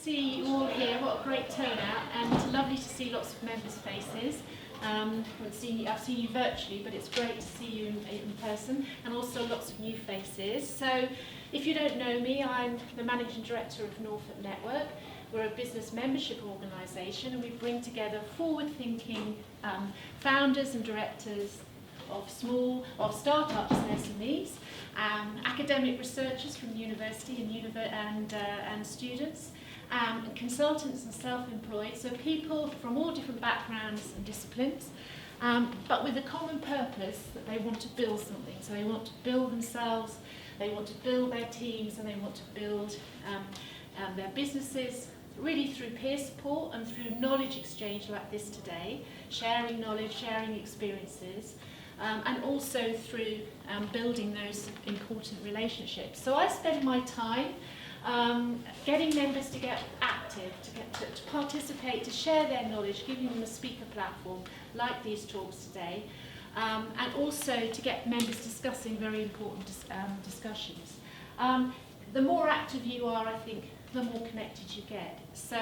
see you all here. What a great turnout, and lovely to see lots of members' faces. I've seen you virtually, but it's great to see you in person, and also lots of new faces. So, if you don't know me, I'm the Managing Director of Norfolk Network. We're a business membership organisation, and we bring together forward-thinking founders and directors of startups and SMEs, academic researchers from university and students, and consultants and self-employed, so people from all different backgrounds and disciplines, but with a common purpose that they want to build something. So they want to build themselves, they want to build their teams, and they want to build their businesses, really through peer support and through knowledge exchange like this today, sharing knowledge, sharing experiences, and also through building those important relationships. So I spend my time getting members to get active, to participate, to share their knowledge, giving them a speaker platform like these talks today, and also to get members discussing very important discussions. The more active you are, I think, the more connected you get. So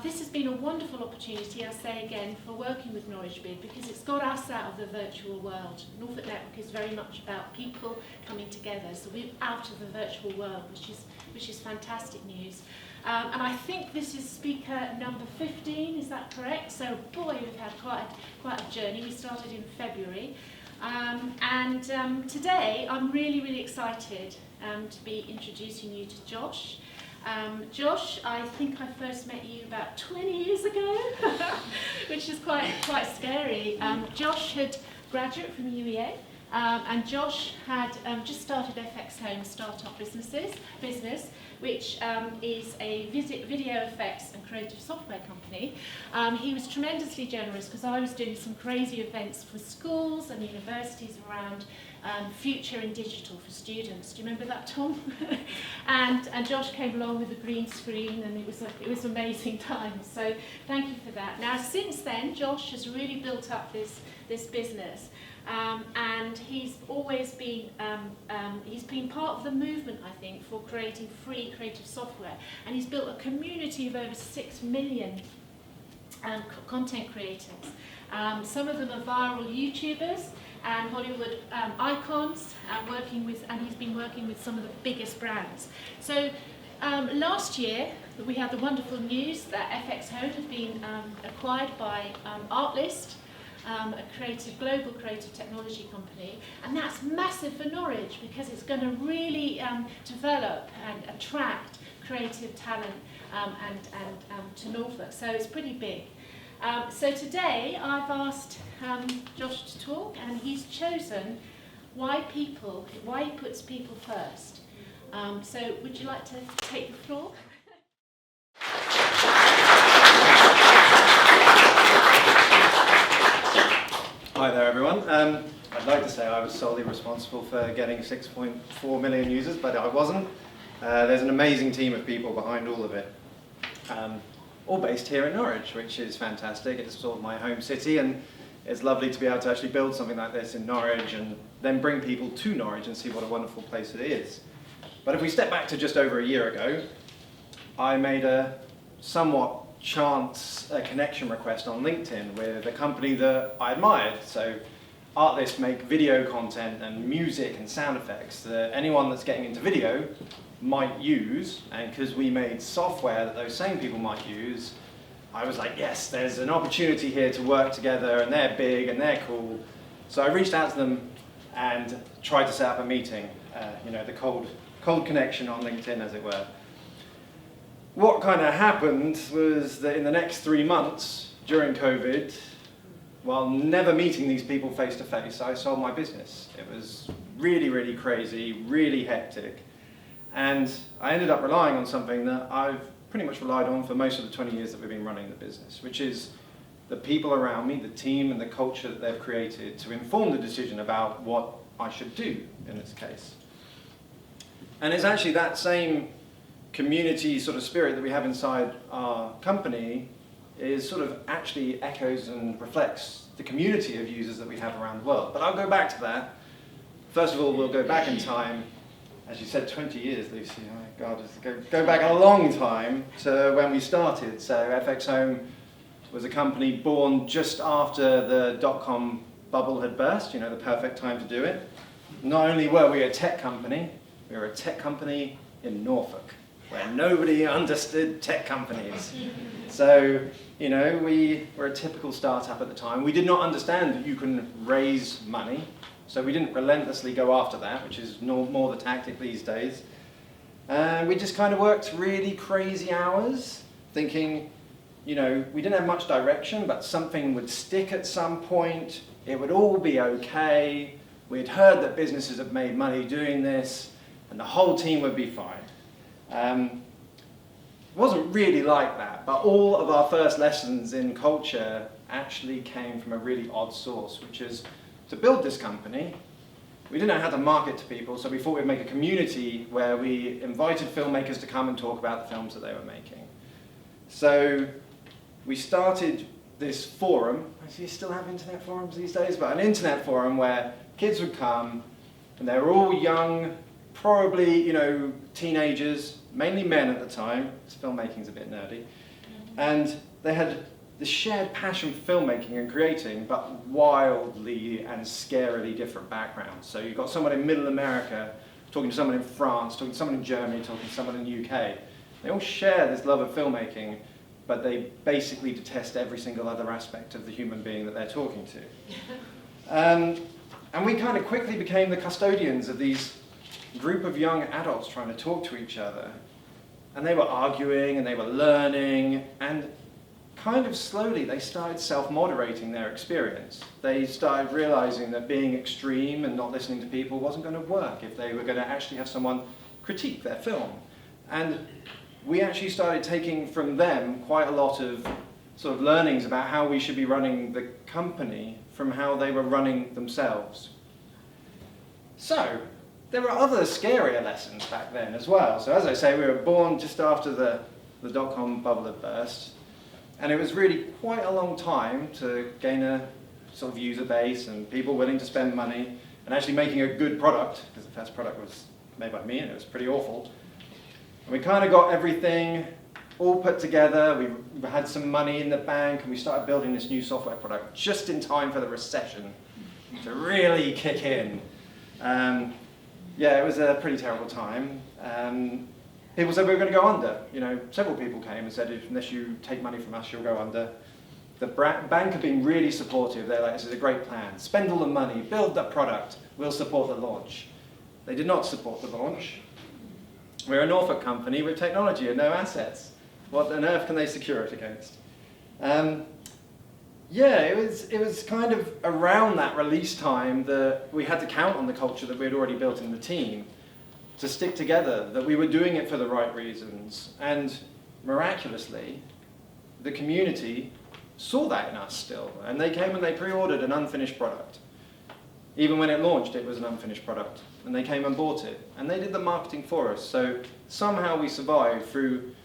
this has been a wonderful opportunity, I'll say again, for working with Norwich Bid, because it's got us out of the virtual world. Norfolk Network is very much about people coming together, so we're out of the virtual world, which is fantastic news. And I think this is speaker number 15, is that correct? So boy, we've had quite a journey. We started in February. Today I'm really excited to be introducing you to Josh. Josh, I think I first met you about 20 years ago, which is quite scary. Josh had graduated from UEA, and Josh had just started FX Home Startup Business, which is a video effects and creative software company. He was tremendously generous because I was doing some crazy events for schools and universities around future in digital for students. Do you remember that, Tom? and Josh came along with a green screen, and it was amazing times. So thank you for that. Now since then, Josh has really built up this business. And he's always been part of the movement, I think, for creating free creative software. And he's built a community of over 6 million content creators. Some of them are viral YouTubers and Hollywood icons, and he's been working with some of the biggest brands. So last year, we had the wonderful news that FX Home had been acquired by Artlist, a global creative technology company, and that's massive for Norwich because it's going to really develop and attract creative talent to Norfolk. So it's pretty big. So today I've asked Josh to talk, and he's chosen why he puts people first. So would you like to take the floor? Hi there everyone. I'd like to say I was solely responsible for getting 6.4 million users, but I wasn't. There's an amazing team of people behind all of it. All based here in Norwich, which is fantastic. It's sort of my home city, and it's lovely to be able to actually build something like this in Norwich and then bring people to Norwich and see what a wonderful place it is. But if we step back to just over a year ago, I made a somewhat chance connection request on LinkedIn with a company that I admired. So Artlist make video content and music and sound effects that anyone that's getting into video might use, and because we made software that those same people might use, I was like, yes, there's an opportunity here to work together, and they're big and they're cool. So I reached out to them and tried to set up a meeting, the cold connection on LinkedIn, as it were. What kind of happened was that in the next 3 months during COVID, while never meeting these people face to face, I sold my business. It was really crazy, really hectic. And I ended up relying on something that I've pretty much relied on for most of the 20 years that we've been running the business, which is the people around me, the team and the culture that they've created to inform the decision about what I should do in this case. And it's actually that same community sort of spirit that we have inside our company is sort of actually echoes and reflects the community of users that we have around the world. But I'll go back to that. First of all, we'll go back in time. As you said, 20 years, Lucy. God, go back a long time to when we started. So FX Home was a company born just after the dot-com bubble had burst, the perfect time to do it. Not only were we a tech company, we were a tech company in Norfolk, where nobody understood tech companies. So, we were a typical startup at the time. We did not understand that you can raise money, so we didn't relentlessly go after that, which is more the tactic these days. We just kind of worked really crazy hours, thinking, we didn't have much direction, but something would stick at some point. It would all be okay. We'd heard that businesses had made money doing this, and the whole team would be fine. It wasn't really like that, but all of our first lessons in culture actually came from a really odd source, which is to build this company. We didn't know how to market to people, so we thought we'd make a community where we invited filmmakers to come and talk about the films that they were making. So we started this forum. Do you still have internet forums these days? But an internet forum where kids would come, and they were all young, probably, teenagers, mainly men at the time, because filmmaking's a bit nerdy, and they had this shared passion for filmmaking and creating, but wildly and scarily different backgrounds. So you've got someone in Middle America talking to someone in France, talking to someone in Germany, talking to someone in the UK. They all share this love of filmmaking, but they basically detest every single other aspect of the human being that they're talking to. And we kind of quickly became the custodians of these group of young adults trying to talk to each other. And they were arguing and they were learning, and kind of slowly they started self-moderating their experience. They started realizing that being extreme and not listening to people wasn't going to work if they were going to actually have someone critique their film. And we actually started taking from them quite a lot of sort of learnings about how we should be running the company from how they were running themselves. So there were other scarier lessons back then as well. So as I say, we were born just after the dot-com bubble had burst. And it was really quite a long time to gain a sort of user base and people willing to spend money and actually making a good product, because the first product was made by me and it was pretty awful. And we kind of got everything all put together. We had some money in the bank and we started building this new software product just in time for the recession to really kick in. It was a pretty terrible time. People said we were going to go under. Several people came and said, unless you take money from us, you'll go under. The bank have been really supportive. They're like, this is a great plan. Spend all the money, build the product, we'll support the launch. They did not support the launch. We're a Norfolk company with technology and no assets. What on earth can they secure it against? It was kind of around that release time that we had to count on the culture that we had already built in the team to stick together, that we were doing it for the right reasons. And miraculously, the community saw that in us still. And they came and they pre-ordered an unfinished product. Even when it launched, it was an unfinished product. And they came and bought it. And they did the marketing for us. So somehow we survived through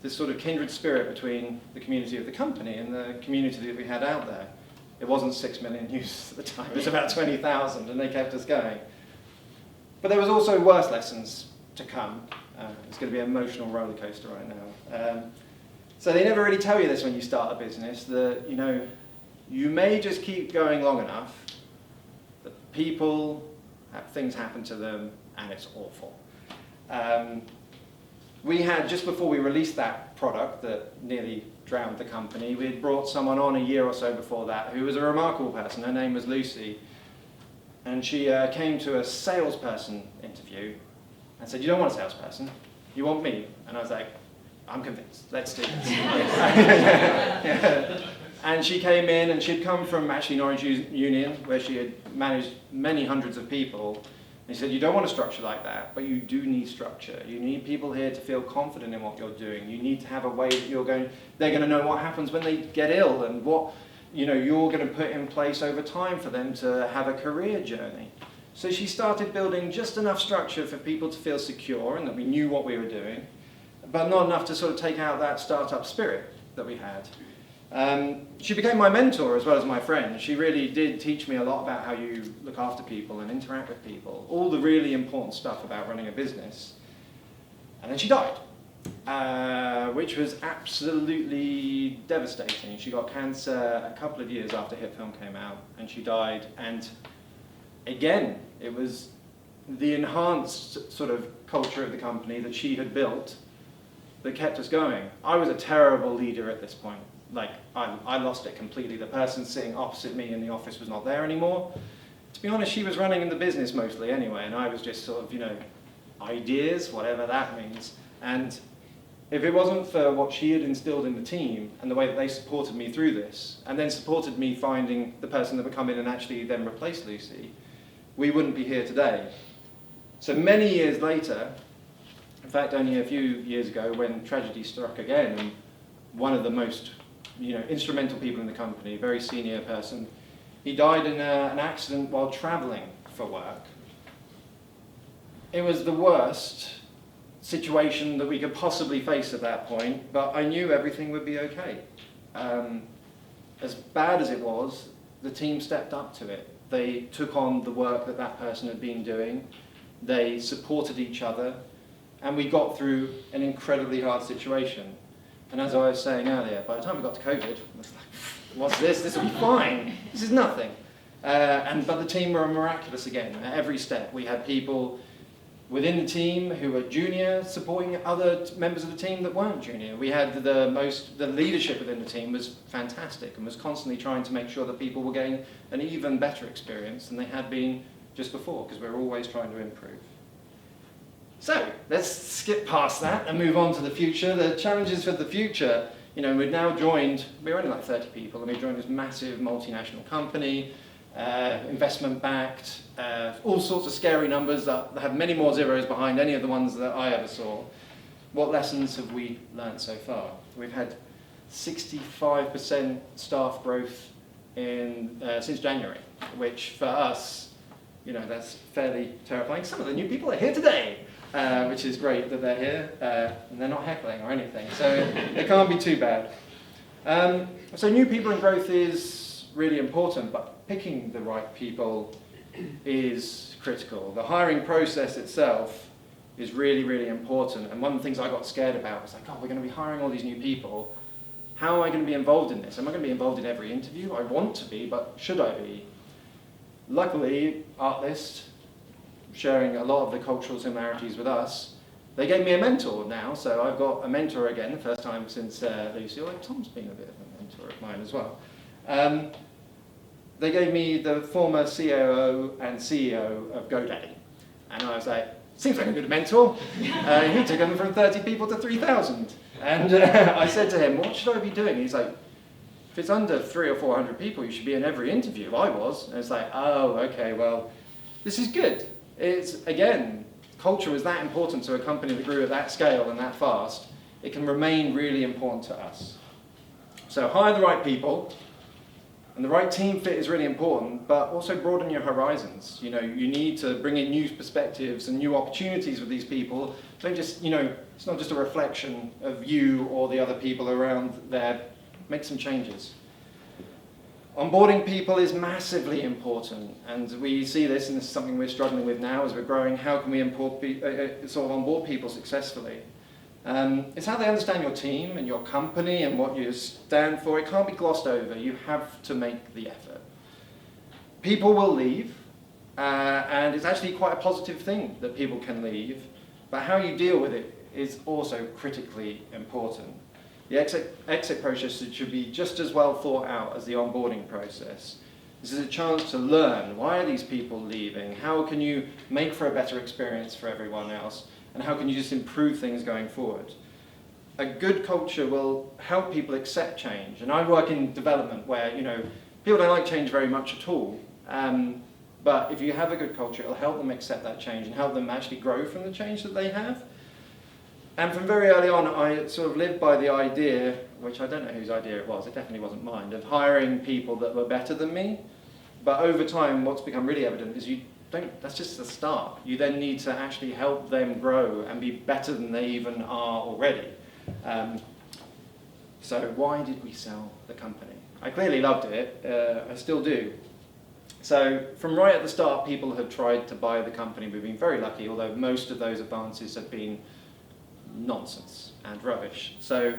this sort of kindred spirit between the community of the company and the community that we had out there. It wasn't 6 million users at the time. It was about 20,000, and they kept us going. But there was also worse lessons to come. It's going to be an emotional roller coaster right now. So they never really tell you this when you start a business, that you may just keep going long enough that people have things happen to them and it's awful. We had, just before we released that product that nearly drowned the company, we had brought someone on a year or so before that who was a remarkable person. Her name was Lucy. And she came to a salesperson interview and said, you don't want a salesperson, you want me. And I was like, I'm convinced, let's do this. Yeah. And she came in and she'd come from actually Norwich Union, where she had managed many hundreds of people. And he said, you don't want a structure like that, but you do need structure. You need people here to feel confident in what you're doing. You need to have a way that they're going to know what happens when they get ill and what you're going to put in place over time for them to have a career journey. So she started building just enough structure for people to feel secure and that we knew what we were doing, but not enough to sort of take out that startup spirit that we had. She became my mentor as well as my friend. She really did teach me a lot about how you look after people and interact with people, all the really important stuff about running a business. And then she died, which was absolutely devastating. She got cancer a couple of years after Hit Film came out, and she died. And again, it was the enhanced sort of culture of the company that she had built that kept us going. I was a terrible leader at this point. Like, I lost it completely. The person sitting opposite me in the office was not there anymore. To be honest, she was running in the business mostly anyway, and I was just sort of, you know, ideas, whatever that means. And if it wasn't for what she had instilled in the team and the way that they supported me through this, and then supported me finding the person that would come in and actually then replace Lucy, we wouldn't be here today. So many years later, in fact only a few years ago, when tragedy struck again, and one of the most, you know, instrumental people in the company, a very senior person, he died in an accident while travelling for work. It was the worst situation that we could possibly face at that point, but I knew everything would be okay. As bad as it was, the team stepped up to it. They took on the work that that person had been doing, they supported each other, and we got through an incredibly hard situation. And as I was saying earlier, by the time we got to COVID, I was like, what's this? This will be fine. This is nothing. But the team were miraculous again. At every step, we had people within the team who were junior supporting other members of the team that weren't junior. We had the leadership within the team was fantastic and was constantly trying to make sure that people were getting an even better experience than they had been just before, because we were always trying to improve. So let's skip past that and move on to the future. The challenges for the future, you know, we've now joined, we're only like 30 people, and we've joined this massive multinational company, investment-backed, all sorts of scary numbers that have many more zeros behind any of the ones that I ever saw. What lessons have we learned so far? We've had 65% staff growth since January, which for us, you know, that's fairly terrifying. Some of the new people are here today, which is great that they're here, and they're not heckling or anything, so it can't be too bad. So new people and growth is really important, but picking the right people is critical. The hiring process itself is really, really important, and one of the things I got scared about was like, oh, we're going to be hiring all these new people. How am I going to be involved in this? Am I going to be involved in every interview? I want to be, but should I be? Luckily, Artlist, sharing a lot of the cultural similarities with us, they gave me a mentor now, so I've got a mentor again, the first time since Lucy, although Tom's been a bit of a mentor of mine as well. They gave me the former COO and CEO of GoDaddy, and I was like, seems like a good mentor. He took them from 30 people to 3,000. And I said to him, what should I be doing? He's like, if it's under 300 or 400 people, you should be in every interview. I was. And it's like, oh, okay, well, this is good. It's, again, culture was that important to a company that grew at that scale and that fast. It can remain really important to us. So hire the right people, and the right team fit is really important, but also broaden your horizons. You know, you need to bring in new perspectives and new opportunities with these people. Don't just, you know, it's not just a reflection of you or the other people around there. Make some changes. Onboarding people is massively important, and we see this, and this is something we're struggling with now as we're growing. How can we sort of onboard people successfully? It's how they understand your team and your company and what you stand for. It can't be glossed over. You have to make the effort. People will leave, and it's actually quite a positive thing that people can leave, but how you deal with it is also critically important. The exit process should be just as well thought out as the onboarding process. This is a chance to learn, why are these people leaving? How can you make for a better experience for everyone else? And how can you just improve things going forward? A good culture will help people accept change. And I work in development where, you know, people don't like change very much at all. But if you have a good culture, it'll help them accept that change and help them actually grow from the change that they have. And from very early on, I sort of lived by the idea, which I don't know whose idea it definitely wasn't mine, of hiring people that were better than me. But over time, what's become really evident is that's just the start. You then need to actually help them grow and be better than they even are already. So why did we sell the company? I clearly loved it, I still do. So from right at the start, people have tried to buy the company. We've been very lucky, although most of those advances have been nonsense and rubbish. So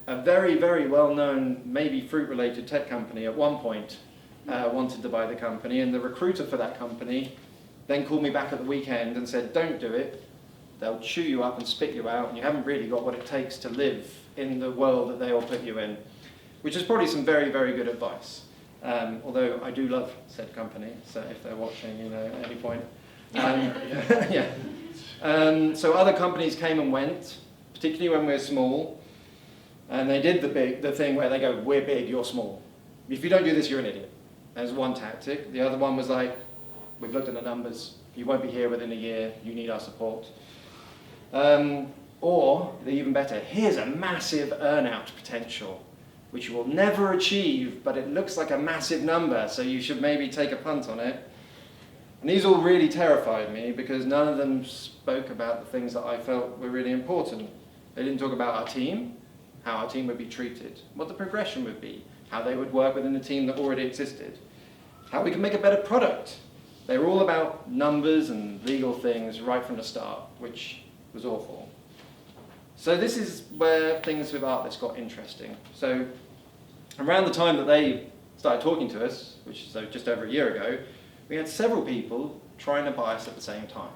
a very, very well-known, maybe fruit-related tech company at one point wanted to buy the company, and the recruiter for that company then called me back at the weekend and said, don't do it. They'll chew you up and spit you out, and you haven't really got what it takes to live in the world that they will put you in, which is probably some very, very good advice. Although I do love said company, so if they're watching, at any point. Yeah. So other companies came and went, particularly when we're small, and they did the thing where they go, we're big, you're small. If you don't do this, you're an idiot. That was one tactic. The other one was like, we've looked at the numbers, you won't be here within a year, you need our support. Or, even better, here's a massive earn-out potential, which you will never achieve, but it looks like a massive number, so you should maybe take a punt on it. And these all really terrified me because none of them spoke about the things that I felt were really important. They didn't talk about our team, how our team would be treated, what the progression would be, how they would work within a team that already existed, how we could make a better product. They were all about numbers and legal things right from the start, which was awful. So this is where things with Artlist got interesting. So around the time that they started talking to us, which is just over a year ago, we had several people trying to buy us at the same time.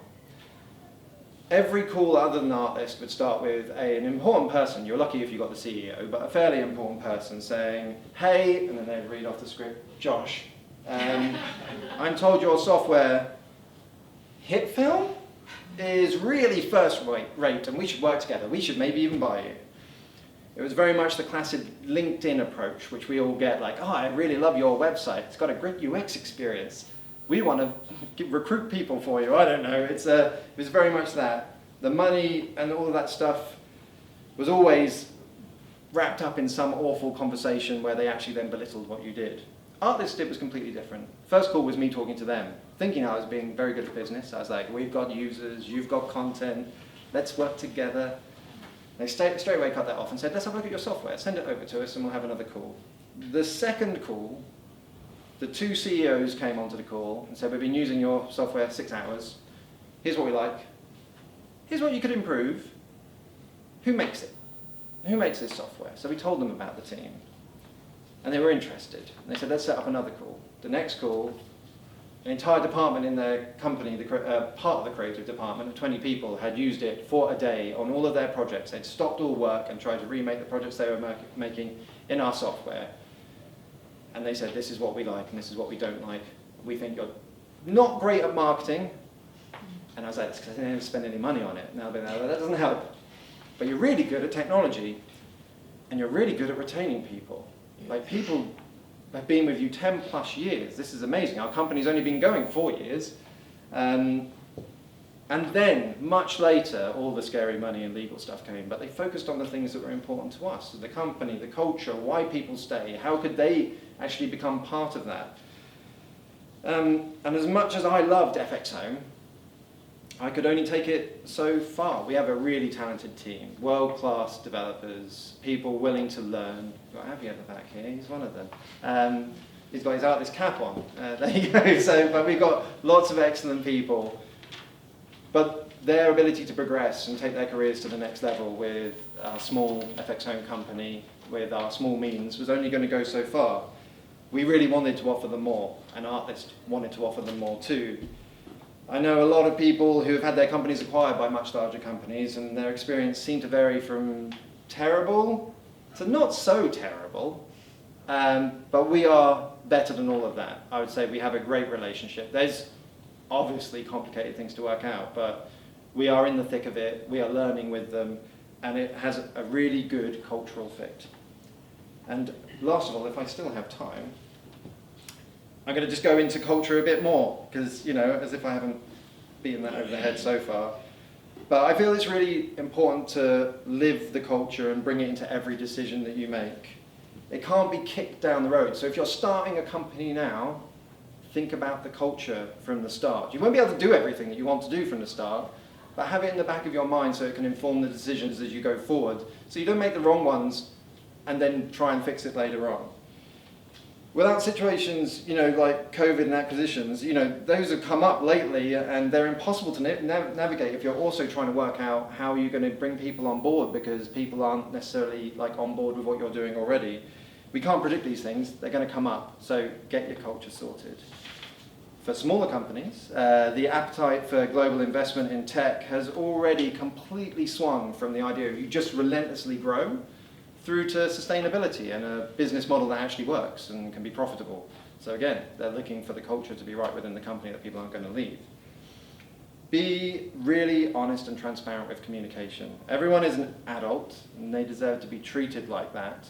Every call other than Artlist would start with an important person, you're lucky if you got the CEO, but a fairly important person saying, hey, and then they'd read off the script, Josh, I'm told your software hit film is really first rate and we should work together, we should maybe even buy you. It was very much the classic LinkedIn approach, which we all get like, oh, I really love your website, it's got a great UX experience. We want to recruit people for you, I don't know. It was very much that. The money and all of that stuff was always wrapped up in some awful conversation where they actually then belittled what you did. Artlist, it was completely different. First call was me talking to them, thinking I was being very good at business. I was like, we've got users, you've got content, let's work together. They straight away cut that off and said, let's have a look at your software, send it over to us and we'll have another call. The second call, the two CEOs came onto the call and said, we've been using your software 6 hours, here's what we like, here's what you could improve, who makes it? Who makes this software? So we told them about the team. And they were interested. And they said, let's set up another call. The next call, an entire department in their company, part of the creative department of 20 people had used it for a day on all of their projects. They'd stopped all work and tried to remake the projects they were making in our software. And they said, this is what we like and this is what we don't like. We think you're not great at marketing. And I was like, it's because I didn't spend any money on it. Now that doesn't help. But you're really good at technology and you're really good at retaining people. Like people have been with you 10 plus years. This is amazing. Our company's only been going 4 years. And then, much later, all the scary money and legal stuff came, but they focused on the things that were important to us. So the company, the culture, why people stay, how could they actually become part of that? And as much as I loved FX Home, I could only take it so far. We have a really talented team, world-class developers, people willing to learn. We've got Avi at the back here, he's one of them. He's got his Artlist cap on, there you go. But we've got lots of excellent people. But their ability to progress and take their careers to the next level with our small FX Home company, with our small means, was only going to go so far. We really wanted to offer them more, and Artlist wanted to offer them more too. I know a lot of people who have had their companies acquired by much larger companies, and their experience seemed to vary from terrible to not so terrible. But we are better than all of that. I would say we have a great relationship. There's obviously complicated things to work out, but we are in the thick of it, we are learning with them, and it has a really good cultural fit. And last of all, if I still have time, I'm going to just go into culture a bit more, because, as if I haven't beaten that over the head so far. But I feel it's really important to live the culture and bring it into every decision that you make. It can't be kicked down the road. So if you're starting a company now, think about the culture from the start. You won't be able to do everything that you want to do from the start, but have it in the back of your mind so it can inform the decisions as you go forward, so you don't make the wrong ones and then try and fix it later on. without situations, like COVID and acquisitions, those have come up lately and they're impossible to navigate if you're also trying to work out how you're going to bring people on board because people aren't necessarily on board with what you're doing already. We can't predict these things, they're going to come up, so get your culture sorted. For smaller companies, the appetite for global investment in tech has already completely swung from the idea of you just relentlessly grow through to sustainability and a business model that actually works and can be profitable. So again, they're looking for the culture to be right within the company that people aren't going to leave. Be really honest and transparent with communication. Everyone is an adult and they deserve to be treated like that.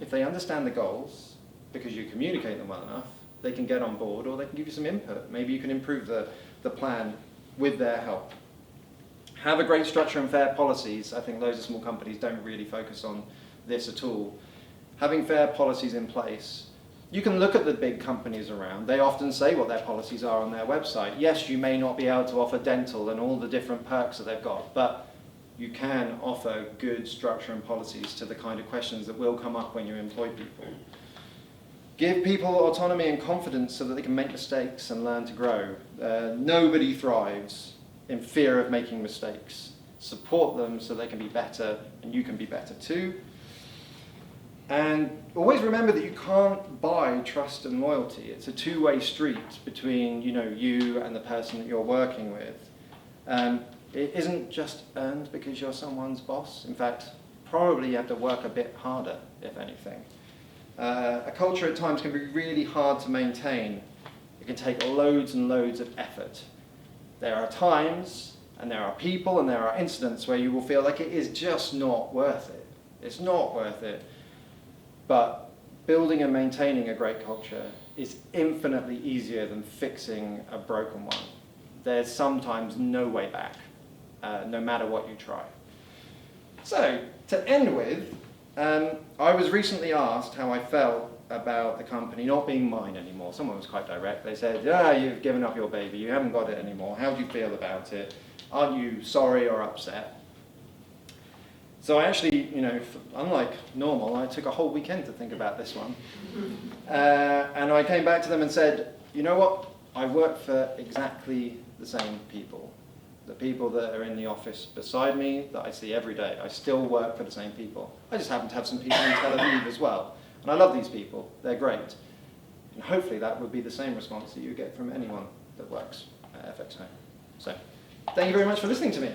If they understand the goals, because you communicate them well enough, they can get on board or they can give you some input. Maybe you can improve the plan with their help. Have a great structure and fair policies. I think loads of small companies don't really focus on this at all. Having fair policies in place. You can look at the big companies around. They often say what their policies are on their website. Yes, you may not be able to offer dental and all the different perks that they've got, but you can offer good structure and policies to the kind of questions that will come up when you employ people. Give people autonomy and confidence so that they can make mistakes and learn to grow. Nobody thrives in fear of making mistakes. Support them so they can be better and you can be better too. And always remember that you can't buy trust and loyalty. It's a two-way street between you and the person that you're working with. It isn't just earned because you're someone's boss. In fact, probably you have to work a bit harder, if anything. A culture at times can be really hard to maintain. It can take loads and loads of effort. There are times, and there are people, and there are incidents where you will feel like it is just not worth it. It's not worth it. But building and maintaining a great culture is infinitely easier than fixing a broken one. There's sometimes no way back, no matter what you try. So, to end with, I was recently asked how I felt about the company not being mine anymore. Someone was quite direct. They said, you've given up your baby, you haven't got it anymore. How do you feel about it? Aren't you sorry or upset? So I actually, unlike normal, I took a whole weekend to think about this one. And I came back to them and said, you know what? I work for exactly the same people. The people that are in the office beside me, that I see every day. I still work for the same people. I just happen to have some people in Tel Aviv as well. And I love these people. They're great. And hopefully that would be the same response that you get from anyone that works at FX Home. So, thank you very much for listening to me.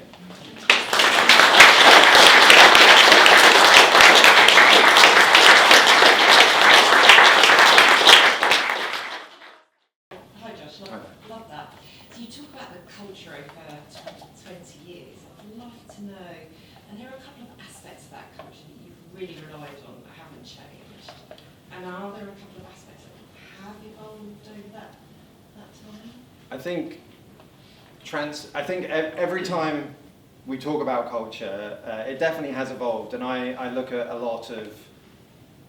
Hi Josh, love that. So you talk about the culture over 20 years. I'd love to know, and there are a couple of aspects of that culture that you've really relied on that haven't changed. And are there a couple of aspects that have evolved over that time? I think every time we talk about culture, it definitely has evolved. And I look at a lot of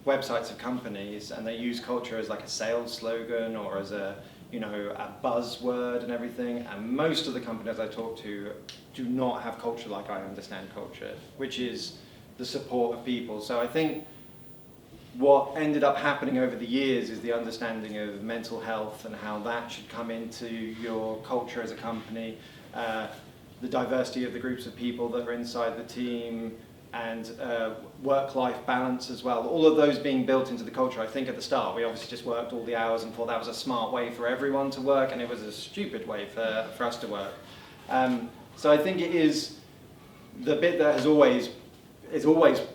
websites of companies and they use culture as like a sales slogan or as a buzzword and everything. And most of the companies I talk to do not have culture like I understand culture, which is the support of people. So I think what ended up happening over the years is the understanding of mental health and how that should come into your culture as a company, the diversity of the groups of people that are inside the team, and work-life balance as well. All of those being built into the culture. I think at the start we obviously just worked all the hours and thought that was a smart way for everyone to work, and it was a stupid way for us to work. So I think it is the bit that is always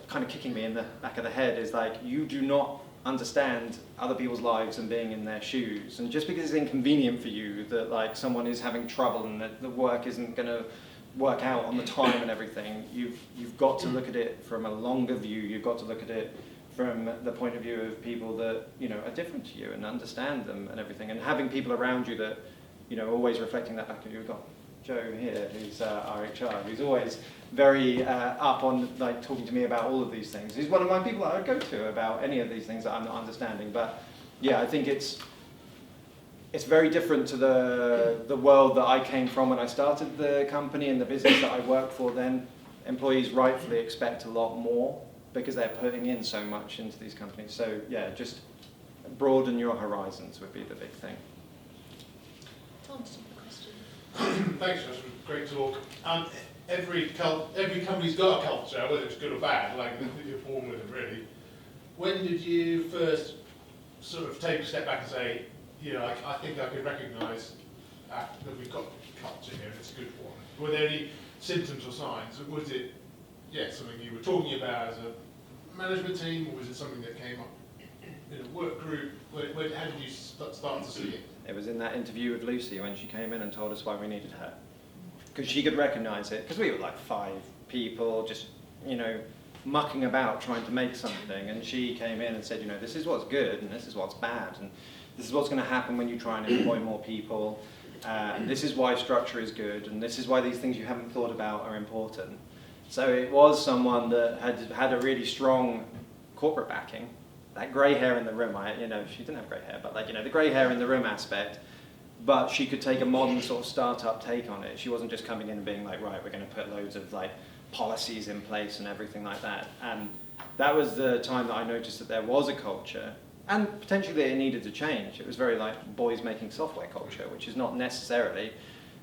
kind of kicking me in the back of the head is like, you do not understand other people's lives and being in their shoes. And just because it's inconvenient for you that like someone is having trouble and that the work isn't going to work out on the time and everything, you've got to look at it from a longer view. You've got to look at it from the point of view of people that are different to you and understand them and everything. And having people around you that are always reflecting that back at you. We've got Joe here, who's our HR, who's always very up on like talking to me about all of these things. He's one of my people that I would go to about any of these things that I'm not understanding. But yeah, I think it's very different to the world that I came from when I started the company and the business that I worked for then. Employees rightfully expect a lot more because they're putting in so much into these companies. So yeah, just broaden your horizons would be the big thing. Tom, did you have a question? Thanks, Josh. Great talk. Every company's got a culture, whether it's good or bad, like you're born with it, really. When did you first sort of take a step back and say, you know, I think I can recognise that we've got culture here and it's a good one? Were there any symptoms or signs? Or was it, something you were talking about as a management team, or was it something that came up in a work group? How did you start to see it? It was in that interview with Lucy when she came in and told us why we needed her. Because she could recognise it, because we were like 5 people just, you know, mucking about trying to make something, and she came in and said, you know, this is what's good and this is what's bad, and this is what's going to happen when you try and employ more people, and this is why structure is good, and this is why these things you haven't thought about are important. So it was someone that had a really strong corporate backing. That grey hair in the room, she didn't have grey hair, but like, you know, the grey hair in the room aspect, but she could take a modern sort of startup take on it. She wasn't just coming in and being like, right, we're going to put loads of like policies in place and everything like that. And that was the time that I noticed that there was a culture, and potentially that it needed to change. It was very like boys making software culture, which is not necessarily,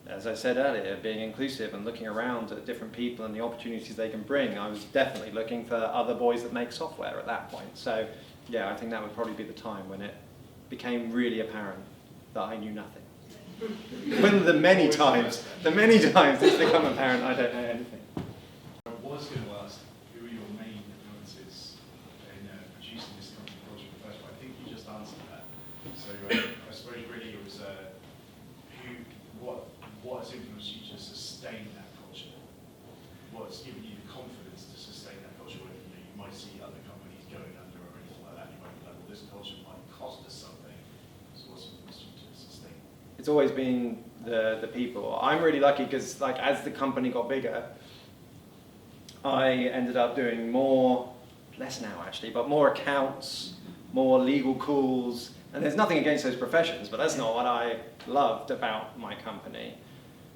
as I said earlier, being inclusive and looking around at different people and the opportunities they can bring. I was definitely looking for other boys that make software at that point. So yeah, I think that would probably be the time when it became really apparent that I knew nothing. When the many times it's become apparent I don't know anything. I was going to ask, who are your main influences in producing this company culture in the first place? I think you just answered that. So I suppose really it was what has influenced you to sustain that culture? What's given you the confidence to sustain that culture when you might see other companies going under or anything like that? You might be like, well, this culture might cost us something. So what's influenced you to sustain? It's always been the people. I'm really lucky because like as the company got bigger, I ended up doing less now actually, but more accounts, more legal calls, and there's nothing against those professions, but that's not what I loved about my company.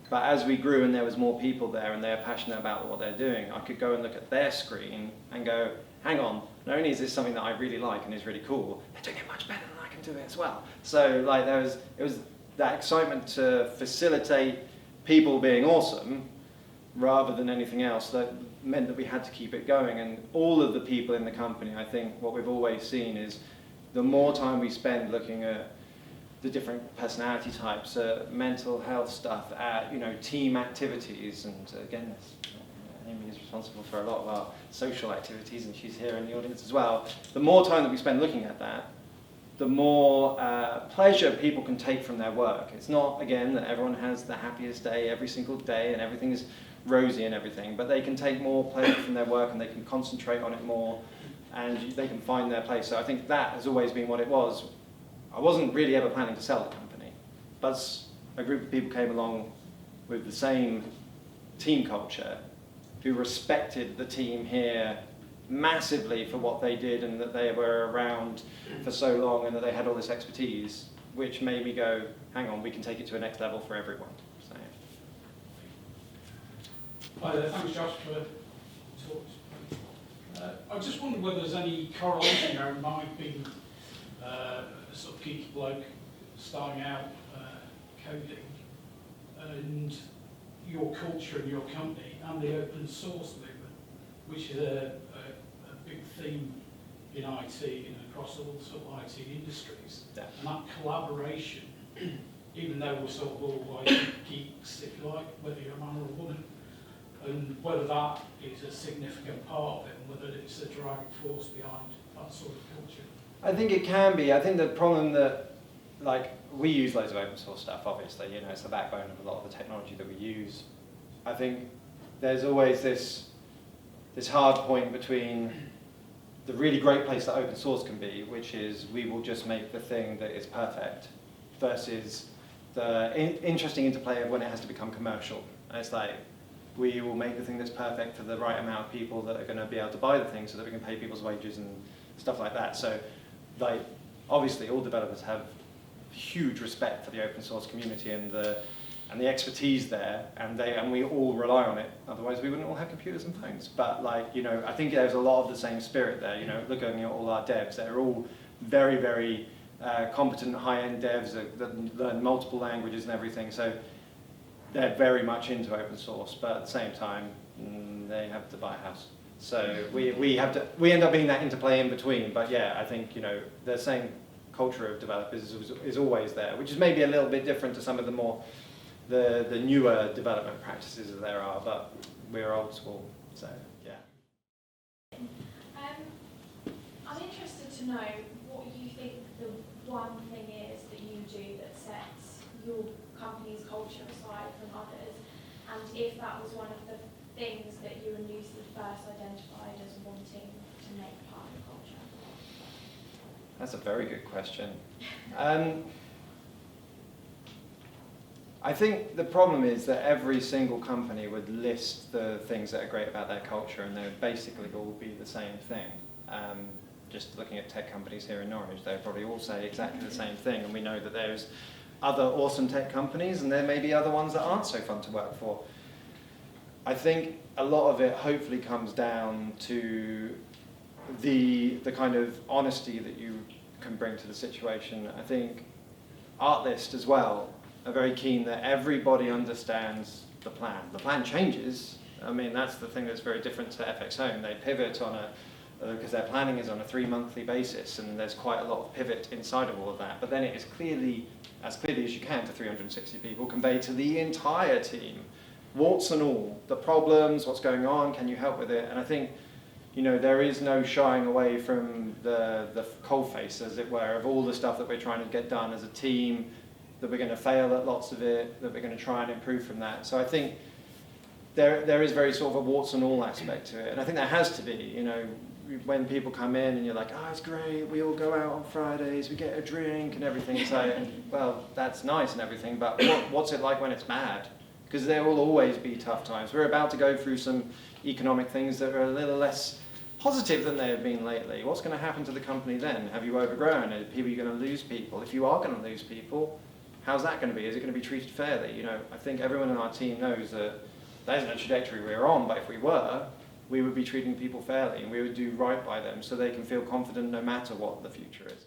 But as we grew and there was more people there and they're passionate about what they're doing, I could go and look at their screen and go, hang on, not only is this something that I really like and is really cool, they're doing it much better than I can do it as well. So like it was that excitement to facilitate people being awesome rather than anything else that meant that we had to keep it going. And all of the people in the company, I think what we've always seen is the more time we spend looking at the different personality types, mental health stuff, team activities, and again, Amy is responsible for a lot of our social activities, and she's here in the audience as well. The more time that we spend looking at that, the more pleasure people can take from their work. It's not, again, that everyone has the happiest day every single day and everything is rosy and everything, but they can take more pleasure from their work and they can concentrate on it more and they can find their place. So I think that has always been what it was. I wasn't really ever planning to sell the company, but a group of people came along with the same team culture who respected the team here massively for what they did and that they were around for so long and that they had all this expertise, which made me go, hang on, we can take it to a next level for everyone. So. Hi there, thanks Josh for the talks. I just wondered whether there's any correlation there in my being a sort of geeky bloke starting out coding and your culture and your company and the open source movement, which is a big theme in IT and across all the sort of IT industries. Yeah. And that collaboration, even though we're sort of all like geeks, if you like, whether you're a man or a woman, and whether that is a significant part of it and whether it's a driving force behind that sort of culture. I think it can be. I think the problem that, like, we use loads of open source stuff, obviously, it's the backbone of a lot of the technology that we use. I think there's always this hard point between the really great place that open source can be, which is we will just make the thing that is perfect, versus the interesting interplay of when it has to become commercial. And it's like, we will make the thing that's perfect for the right amount of people that are going to be able to buy the thing so that we can pay people's wages and stuff like that. So, like, obviously all developers have huge respect for the open source community and the expertise there, and we all rely on it. Otherwise, we wouldn't all have computers and phones. But I think there's a lot of the same spirit there. Looking at all our devs, they're all very, very competent high-end devs that learn multiple languages and everything. So they're very much into open source, but at the same time, they have to buy a house. So we end up being that interplay in between. But yeah, I think, you know, the same culture of developers is always there, which is maybe a little bit different to some of the more the newer development practices that there are, but we're old school, so yeah. I'm interested to know what you think the one thing is that you do that sets your company's culture aside from others, and if that was one of the things that you and Lucy first identified as wanting to make part of the culture. That's a very good question. I think the problem is that every single company would list the things that are great about their culture, and they would basically all be the same thing. Just looking at tech companies here in Norwich, they would probably all say exactly the same thing, and we know that there's other awesome tech companies, and there may be other ones that aren't so fun to work for. I think a lot of it hopefully comes down to the kind of honesty that you can bring to the situation. I think Artlist as well are very keen that everybody understands the plan. The plan changes. I mean, that's the thing that's very different to FX Home. They pivot on because their planning is on a 3-monthly basis, and there's quite a lot of pivot inside of all of that. But then it is as clearly as you can to 360 people, conveyed to the entire team, warts and all, the problems, what's going on, can you help with it? And I think, you know, there is no shying away from the coalface, as it were, of all the stuff that we're trying to get done as a team, that we're going to fail at lots of it, that we're going to try and improve from that. So I think there is very sort of a warts and all aspect to it, and I think there has to be. You know, when people come in and you're like, oh, it's great, we all go out on Fridays, we get a drink and everything. It's like, well, that's nice and everything, but what's it like when it's bad? Because there will always be tough times. We're about to go through some economic things that are a little less positive than they have been lately. What's going to happen to the company then? Have you overgrown? Are you going to lose people? If you are going to lose people, how's that going to be? Is it going to be treated fairly? You know, I think everyone in our team knows that that isn't a trajectory we're on, but if we were, we would be treating people fairly and we would do right by them so they can feel confident no matter what the future is.